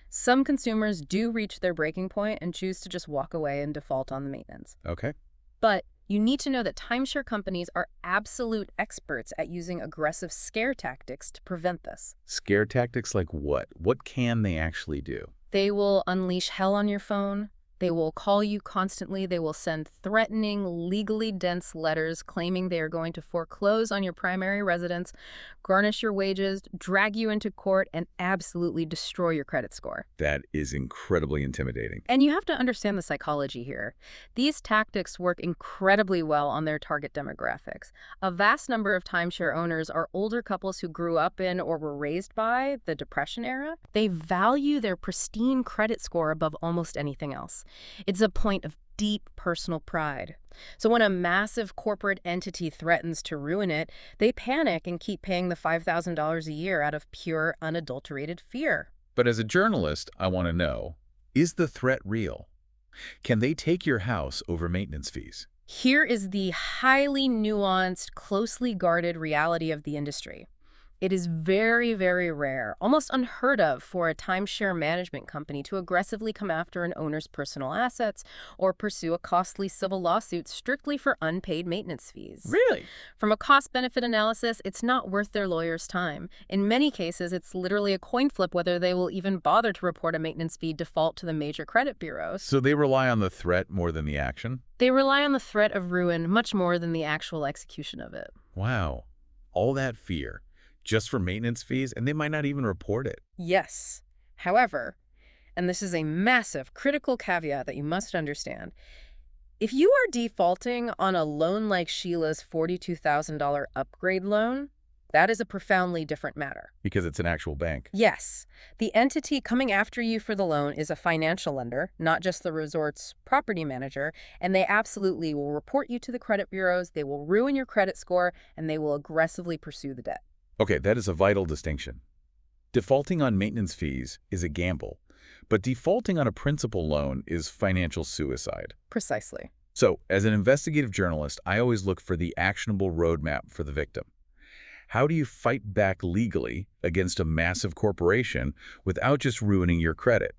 some consumers do reach their breaking point and choose to just walk away and default on the maintenance. Okay. But you need to know that timeshare companies are absolute experts at using aggressive scare tactics to prevent this. Scare tactics like what? What can they actually do? They will unleash hell on your phone. They will call you constantly. They will send threatening, legally dense letters claiming they are going to foreclose on your primary residence, garnish your wages, drag you into court, and absolutely destroy your credit score. That is incredibly intimidating. And you have to understand the psychology here. These tactics work incredibly well on their target demographics. A vast number of timeshare owners are older couples who grew up in or were raised by the Depression era. They value their pristine credit score above almost anything else. It's a point of deep personal pride. So when a massive corporate entity threatens to ruin it, they panic and keep paying the $5,000 a year out of pure, unadulterated fear. But as a journalist, I want to know, is the threat real? Can they take your house over maintenance fees? Here is the highly nuanced, closely guarded reality of the industry. It is very, very rare, almost unheard of, for a timeshare management company to aggressively come after an owner's personal assets or pursue a costly civil lawsuit strictly for unpaid maintenance fees. Really? From a cost-benefit analysis, it's not worth their lawyers' time. In many cases, it's literally a coin flip whether they will even bother to report a maintenance fee default to the major credit bureaus. So they rely on the threat more than the action? They rely on the threat of ruin much more than the actual execution of it. Wow. All that fear, just for maintenance fees, and they might not even report it. Yes. However, and this is a massive critical caveat that you must understand, if you are defaulting on a loan like Sheila's $42,000 upgrade loan, that is a profoundly different matter. Because it's an actual bank. Yes. The entity coming after you for the loan is a financial lender, not just the resort's property manager, and they absolutely will report you to the credit bureaus, they will ruin your credit score, and they will aggressively pursue the debt. Okay, that is a vital distinction. Defaulting on maintenance fees is a gamble, but defaulting on a principal loan is financial suicide. Precisely. So, as an investigative journalist, I always look for the actionable roadmap for the victim. How do you fight back legally against a massive corporation without just ruining your credit?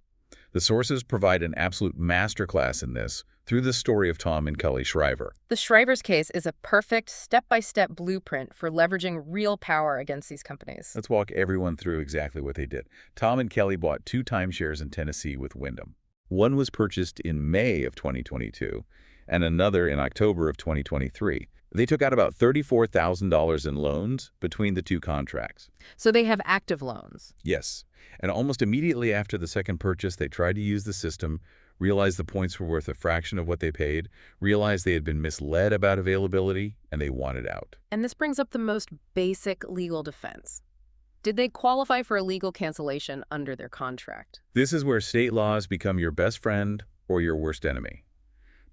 The sources provide an absolute masterclass in this through the story of Tom and Kelly Shriver. The Shrivers case is a perfect step-by-step blueprint for leveraging real power against these companies. Let's walk everyone through exactly what they did. Tom and Kelly bought 2 timeshares in Tennessee with Wyndham. One was purchased in May of 2022 and another in October of 2023. They took out about $34,000 in loans between the 2 contracts. So they have active loans. Yes, and almost immediately after the second purchase, they tried to use the system, realized the points were worth a fraction of what they paid, realized they had been misled about availability, and they wanted out. And this brings up the most basic legal defense. Did they qualify for a legal cancellation under their contract? This is where state laws become your best friend or your worst enemy.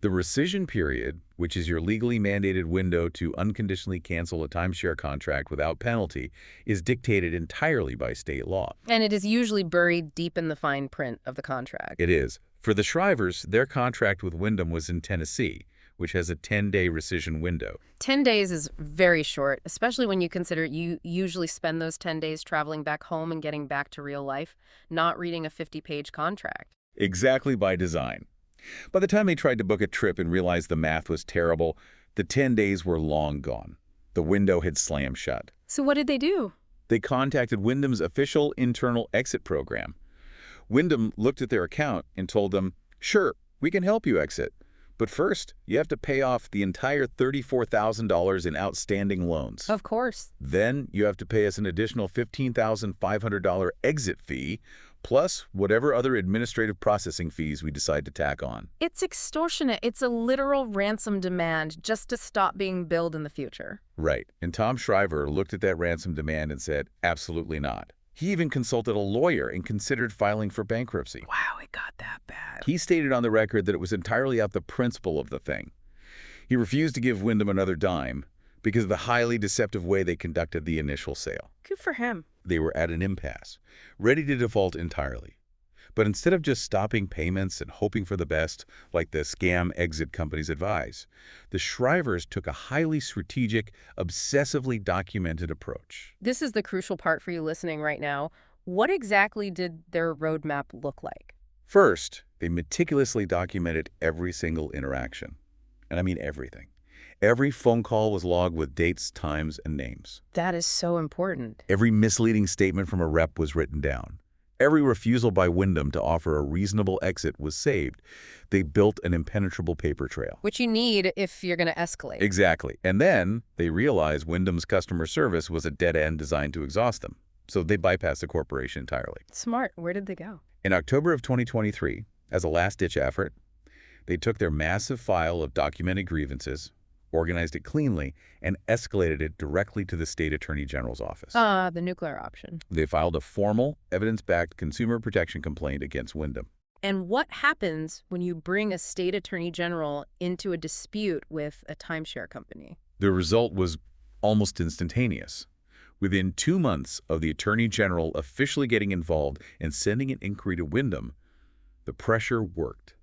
The rescission period, which is your legally mandated window to unconditionally cancel a timeshare contract without penalty, is dictated entirely by state law. And it is usually buried deep in the fine print of the contract. It is. For the Shrivers, their contract with Wyndham was in Tennessee, which has a 10-day rescission window. 10 days is very short, especially when you consider you usually spend those 10 days traveling back home and getting back to real life, not reading a 50-page contract. Exactly by design. By the time they tried to book a trip and realized the math was terrible, the 10 days were long gone. The window had slammed shut. So what did they do? They contacted Wyndham's official internal exit program. Wyndham looked at their account and told them, "Sure, we can help you exit. But first, you have to pay off the entire $34,000 in outstanding loans. Of course. Then you have to pay us an additional $15,500 exit fee, plus whatever other administrative processing fees we decide to tack on." It's extortionate. It's a literal ransom demand just to stop being billed in the future. Right. And Tom Shriver looked at that ransom demand and said, absolutely not. He even consulted a lawyer and considered filing for bankruptcy. Wow, it got that bad. He stated on the record that it was entirely out the principle of the thing. He refused to give Wyndham another dime because of the highly deceptive way they conducted the initial sale. Good for him. They were at an impasse, ready to default entirely. But instead of just stopping payments and hoping for the best, like the scam exit companies advise, the Shrivers took a highly strategic, obsessively documented approach. This is the crucial part for you listening right now. What exactly did their roadmap look like? First, they meticulously documented every single interaction. And I mean everything. Every phone call was logged with dates, times, and names. That is so important. Every misleading statement from a rep was written down. Every refusal by Wyndham to offer a reasonable exit was saved. They built an impenetrable paper trail. Which you need if you're going to escalate. Exactly. And then they realized Wyndham's customer service was a dead end designed to exhaust them. So they bypassed the corporation entirely. Smart. Where did they go? In October of 2023, as a last-ditch effort, they took their massive file of documented grievances, organized it cleanly, and escalated it directly to the state attorney general's office. The nuclear option. They filed a formal, evidence-backed consumer protection complaint against Wyndham. And what happens when you bring a state attorney general into a dispute with a timeshare company? The result was almost instantaneous. Within 2 months of the attorney general officially getting involved and sending an inquiry to Wyndham, the pressure worked.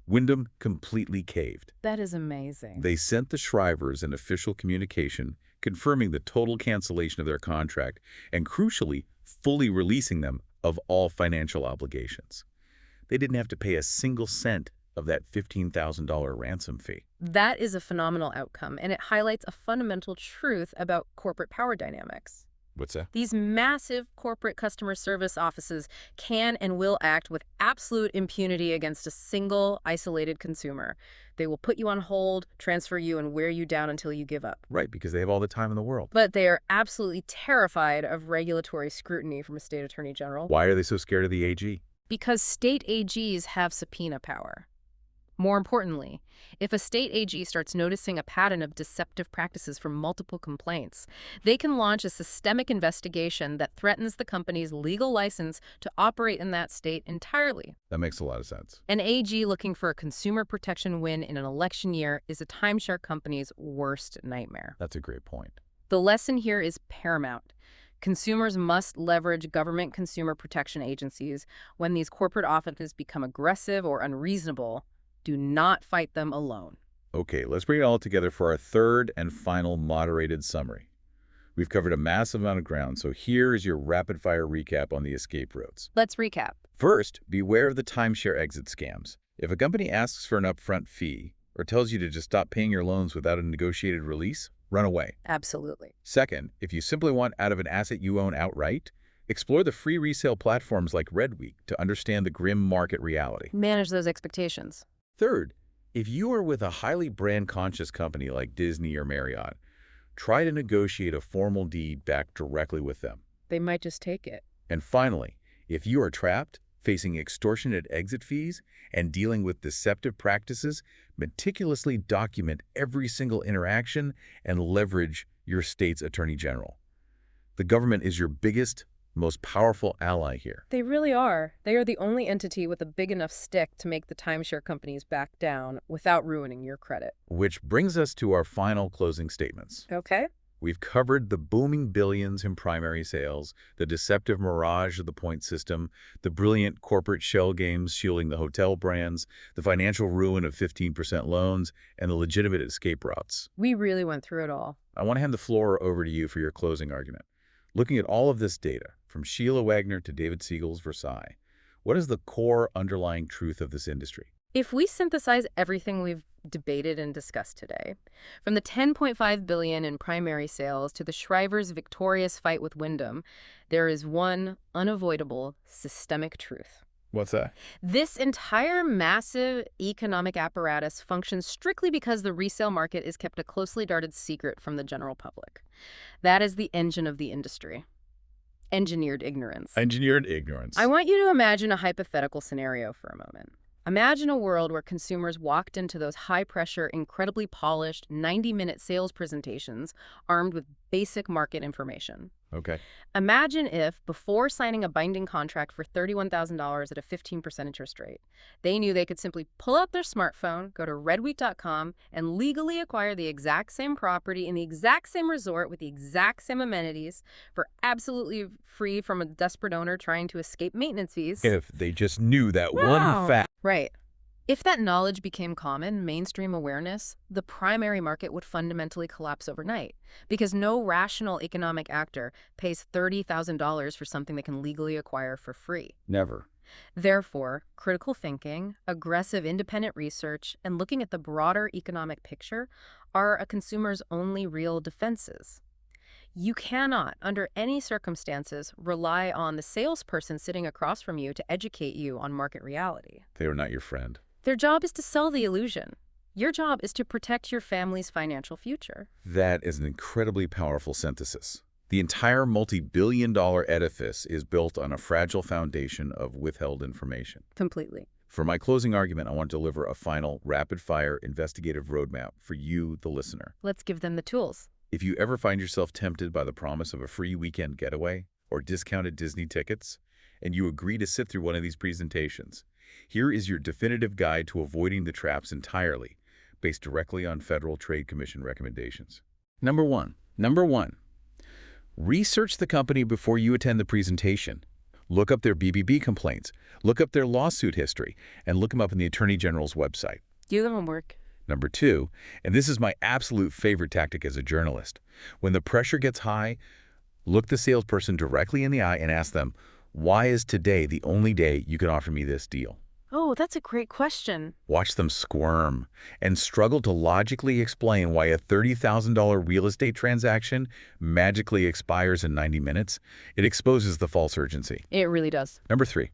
Wyndham completely caved. That is amazing. They sent the Shrivers an official communication confirming the total cancellation of their contract and, crucially, fully releasing them of all financial obligations. They didn't have to pay a single cent of that $15,000 ransom fee. That is a phenomenal outcome, and it highlights a fundamental truth about corporate power dynamics. What's that? These massive corporate customer service offices can and will act with absolute impunity against a single, isolated consumer. They will put you on hold, transfer you, and wear you down until you give up. Right, because they have all the time in the world. But they are absolutely terrified of regulatory scrutiny from a state attorney general. Why are they so scared of the AG? Because state AGs have subpoena power. More importantly, if a state AG starts noticing a pattern of deceptive practices from multiple complaints, they can launch a systemic investigation that threatens the company's legal license to operate in that state entirely. That makes a lot of sense. An AG looking for a consumer protection win in an election year is a timeshare company's worst nightmare. That's a great point. The lesson here is paramount. Consumers must leverage government consumer protection agencies when these corporate offices become aggressive or unreasonable. Do not fight them alone. Okay, let's bring it all together for our third and final moderated summary. We've covered a massive amount of ground, so here is your rapid-fire recap on the escape routes. Let's recap. First, beware of the timeshare exit scams. If a company asks for an upfront fee or tells you to just stop paying your loans without a negotiated release, run away. Absolutely. Second, if you simply want out of an asset you own outright, explore the free resale platforms like Redweek to understand the grim market reality. Manage those expectations. Third, if you are with a highly brand-conscious company like Disney or Marriott, try to negotiate a formal deed back directly with them. They might just take it. And finally, if you are trapped, facing extortionate exit fees, and dealing with deceptive practices, meticulously document every single interaction and leverage your state's attorney general. The government is your biggest, most powerful ally here. They really are. They are the only entity with a big enough stick to make the timeshare companies back down without ruining your credit. Which brings us to our final closing statements. Okay. We've covered the booming billions in primary sales, the deceptive mirage of the point system, the brilliant corporate shell games fueling the hotel brands, the financial ruin of 15% loans, and the legitimate escape routes. We really went through it all. I want to hand the floor over to you for your closing argument. Looking at all of this data, from Sheila Wagner to David Siegel's Versailles, what is the core underlying truth of this industry? If we synthesize everything we've debated and discussed today, from the $10.5 billion in primary sales to the Shrivers' victorious fight with Wyndham, there is one unavoidable systemic truth. What's that? This entire massive economic apparatus functions strictly because the resale market is kept a closely guarded secret from the general public. That is the engine of the industry. Engineered ignorance. Engineered ignorance. I want you to imagine a hypothetical scenario for a moment. Imagine a world where consumers walked into those high-pressure, incredibly polished, 90-minute sales presentations armed with basic market information. Okay. Imagine if, before signing a binding contract for $31,000 at a 15% interest rate, they knew they could simply pull out their smartphone, go to redweek.com, and legally acquire the exact same property in the exact same resort with the exact same amenities for absolutely free from a desperate owner trying to escape maintenance fees. If they just knew that one fact. Right. If that knowledge became common, mainstream awareness, the primary market would fundamentally collapse overnight because no rational economic actor pays $30,000 for something they can legally acquire for free. Never. Therefore, critical thinking, aggressive independent research, and looking at the broader economic picture are a consumer's only real defenses. You cannot, under any circumstances, rely on the salesperson sitting across from you to educate you on market reality. They are not your friend. Their job is to sell the illusion. Your job is to protect your family's financial future. That is an incredibly powerful synthesis. The entire multi-billion-dollar edifice is built on a fragile foundation of withheld information. Completely. For my closing argument, I want to deliver a final, rapid-fire investigative roadmap for you, the listener. Let's give them the tools. If you ever find yourself tempted by the promise of a free weekend getaway or discounted Disney tickets, and you agree to sit through one of these presentations, here is your definitive guide to avoiding the traps entirely, based directly on Federal Trade Commission recommendations. Number one, research the company before you attend the presentation. Look up their BBB complaints, look up their lawsuit history, and look them up on the Attorney General's website. Do the homework. Number two, and this is my absolute favorite tactic as a journalist, when the pressure gets high, look the salesperson directly in the eye and ask them, why is today the only day you can offer me this deal? Oh, that's a great question. Watch them squirm and struggle to logically explain why a $30,000 real estate transaction magically expires in 90 minutes. It exposes the false urgency. It really does. Number three,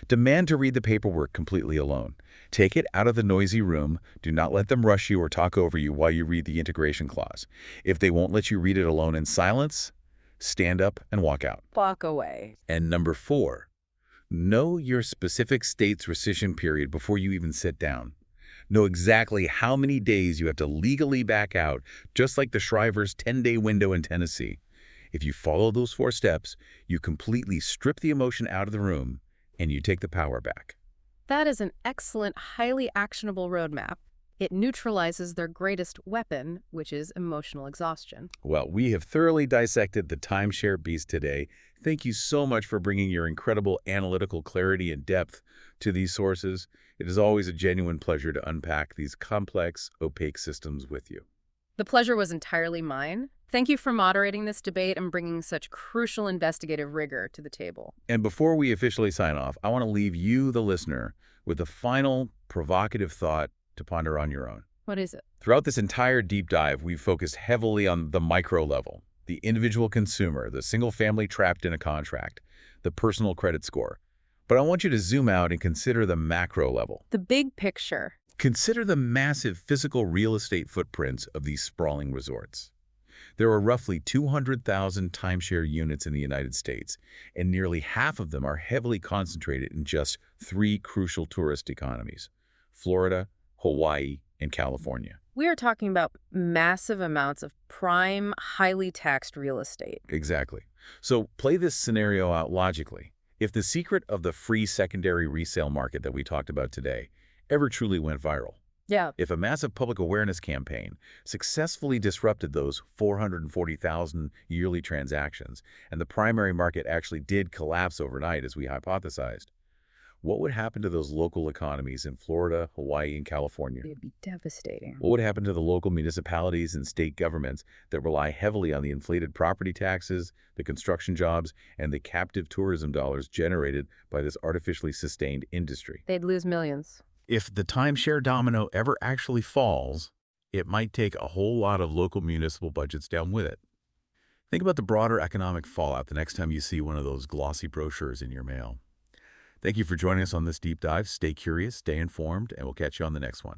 demand to read the paperwork completely alone. Take it out of the noisy room. Do not let them rush you or talk over you while you read the integration clause. If they won't let you read it alone in silence, stand up and walk out. Walk away. And number four, know your specific state's rescission period before you even sit down. Know exactly how many days you have to legally back out, just like the Shriver's 10-day window in Tennessee. If you follow those 4 steps, you completely strip the emotion out of the room and you take the power back. That is an excellent, highly actionable roadmap. It neutralizes their greatest weapon, which is emotional exhaustion. Well, we have thoroughly dissected the timeshare beast today. Thank you so much for bringing your incredible analytical clarity and depth to these sources. It is always a genuine pleasure to unpack these complex, opaque systems with you. The pleasure was entirely mine. Thank you for moderating this debate and bringing such crucial investigative rigor to the table. And before we officially sign off, I want to leave you, the listener, with a final provocative thought to ponder on your own. What is it? Throughout this entire deep dive, we've focused heavily on the micro level, the individual consumer, the single family trapped in a contract, the personal credit score. But I want you to zoom out and consider the macro level. The big picture. Consider the massive physical real estate footprints of these sprawling resorts. There are roughly 200,000 timeshare units in the United States, and nearly half of them are heavily concentrated in just 3 crucial tourist economies: Florida, Hawaii, and California. We are talking about massive amounts of prime, highly taxed real estate. Exactly. So play this scenario out logically. If the secret of the free secondary resale market that we talked about today ever truly went viral, Yeah. if a massive public awareness campaign successfully disrupted those 440,000 yearly transactions, and the primary market actually did collapse overnight as we hypothesized, what would happen to those local economies in Florida, Hawaii, and California? It'd be devastating. What would happen to the local municipalities and state governments that rely heavily on the inflated property taxes, the construction jobs, and the captive tourism dollars generated by this artificially sustained industry? They'd lose millions. If the timeshare domino ever actually falls, it might take a whole lot of local municipal budgets down with it. Think about the broader economic fallout the next time you see one of those glossy brochures in your mail. Thank you for joining us on this deep dive. Stay curious, stay informed, and we'll catch you on the next one.